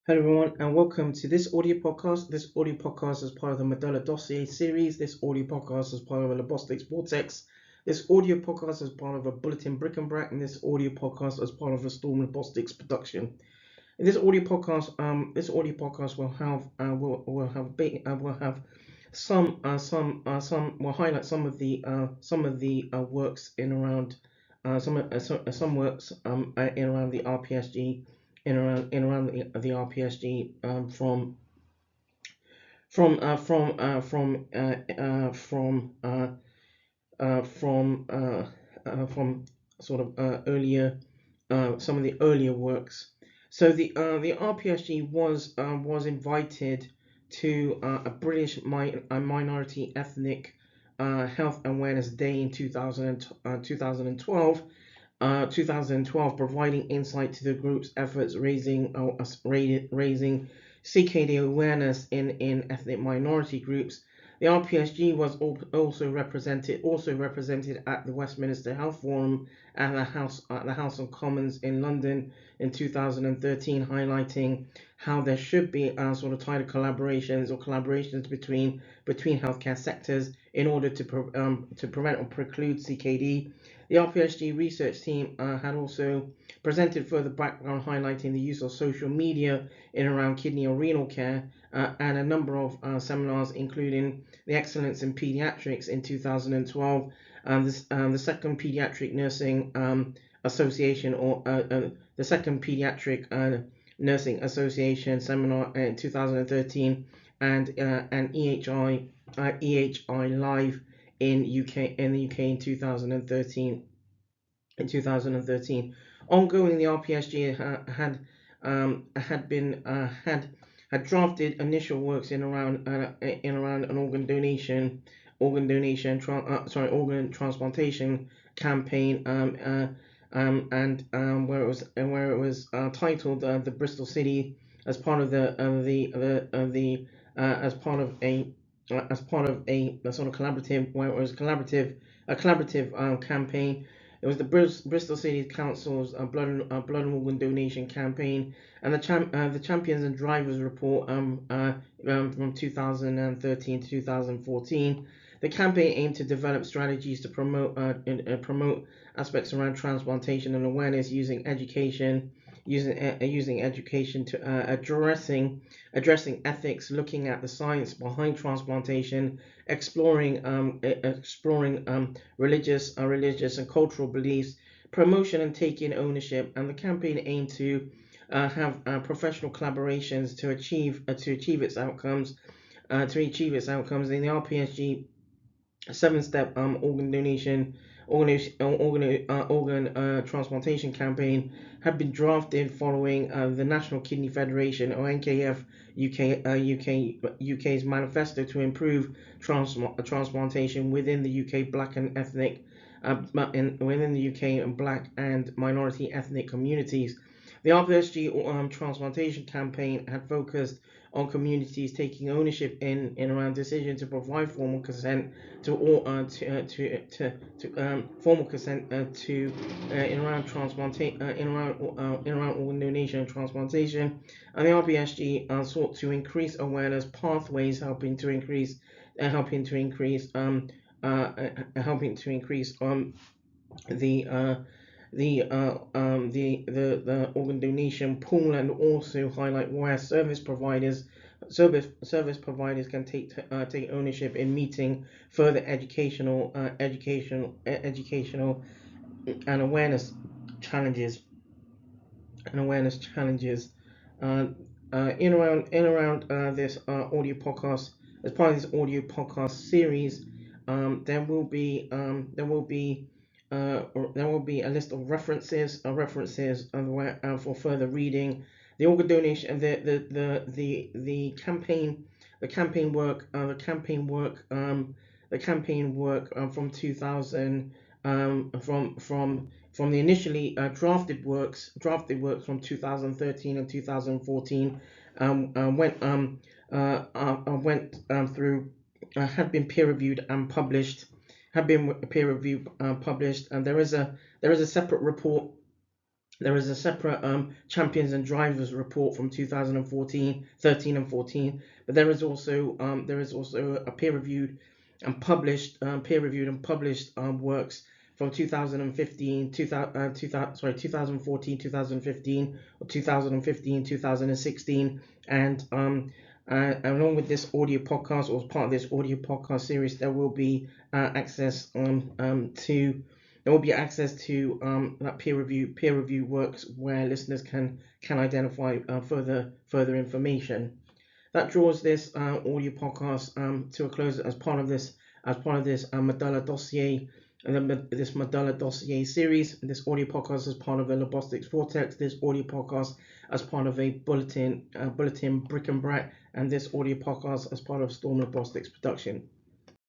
Hello everyone and welcome to this audio podcast. This audio podcast is part of the Medulla Dossier series. This audio podcast is part of a Labostix Vortex. This audio podcast is part of a Bulletin Brick and Brack, and this audio podcast is part of a Storm Labostix production. In this audio podcast, will have some will highlight some of the works in around some works in around the RPSG in around the RPSG from uh, from uh, from uh, uh, from uh, from from sort of earlier some of the earlier works. So the RPSG was invited to a British minority ethnic health awareness day in 2012, providing insight to the group's efforts raising CKD awareness in ethnic minority groups. The RPSG was also represented at the Westminster Health Forum at the House of Commons in London in 2013, highlighting how there should be sort of tighter collaborations between healthcare sectors in order to prevent or preclude CKD. The RPSG research team had also presented further background highlighting the use of social media in around kidney or renal care and a number of seminars, including the Excellence in Pediatrics in 2012, the second Pediatric Nursing Association the second Pediatric Nursing Association seminar in 2013, and EHI Live in the UK in 2013. Ongoing, the RPSG had drafted initial works in around an organ transplantation campaign, and where it was titled the Bristol City as part of as part of a sort of collaborative, where it was a collaborative campaign. It was the Bristol City Council's blood and organ donation campaign, and the Champions and Drivers report from 2013 to 2014. The campaign aimed to develop strategies to promote aspects around transplantation and awareness using education to addressing ethics, looking at the science behind transplantation, exploring religious and cultural beliefs, promotion and taking ownership. And the campaign aimed to have professional collaborations to achieve its outcomes. In the RPSG 7-step organ transplantation campaign had been drafted following the National Kidney Federation, or NKF UK's manifesto to improve transplantation within the UK black and ethnic within the UK and black and minority ethnic communities. The RPSG transplantation campaign had focused on communities taking ownership in around decision to provide formal consent to all formal consent to in around transplantation in around organ donation and transplantation. And the RPSG sought to increase awareness pathways, helping to increase the the organ donation pool, and also highlight where service providers can take ownership in meeting further educational and challenges awareness challenges in around this audio podcast. As part of this audio podcast series, there will be a list of references for further reading. The organ donation, the campaign, the campaign work from 2000, from the initially drafted works from 2013 and 2014, went through have been peer reviewed and published and there is a separate report There is a separate champions and drivers report from 2014, 13 and 14, but there is also a peer-reviewed and published works from 2015, 2014, 2015, or 2015, 2016, and along with this audio podcast, or as part of this audio podcast series, there will be access to that peer review works where listeners can identify further information. That draws this audio podcast to a close as part of this Medulla Dossier, this Medulla Dossier series. This audio podcast is part of a Labostix Vortex. This audio podcast as part of a bulletin bric and brac, and this audio podcast as part of Storm Labostix production.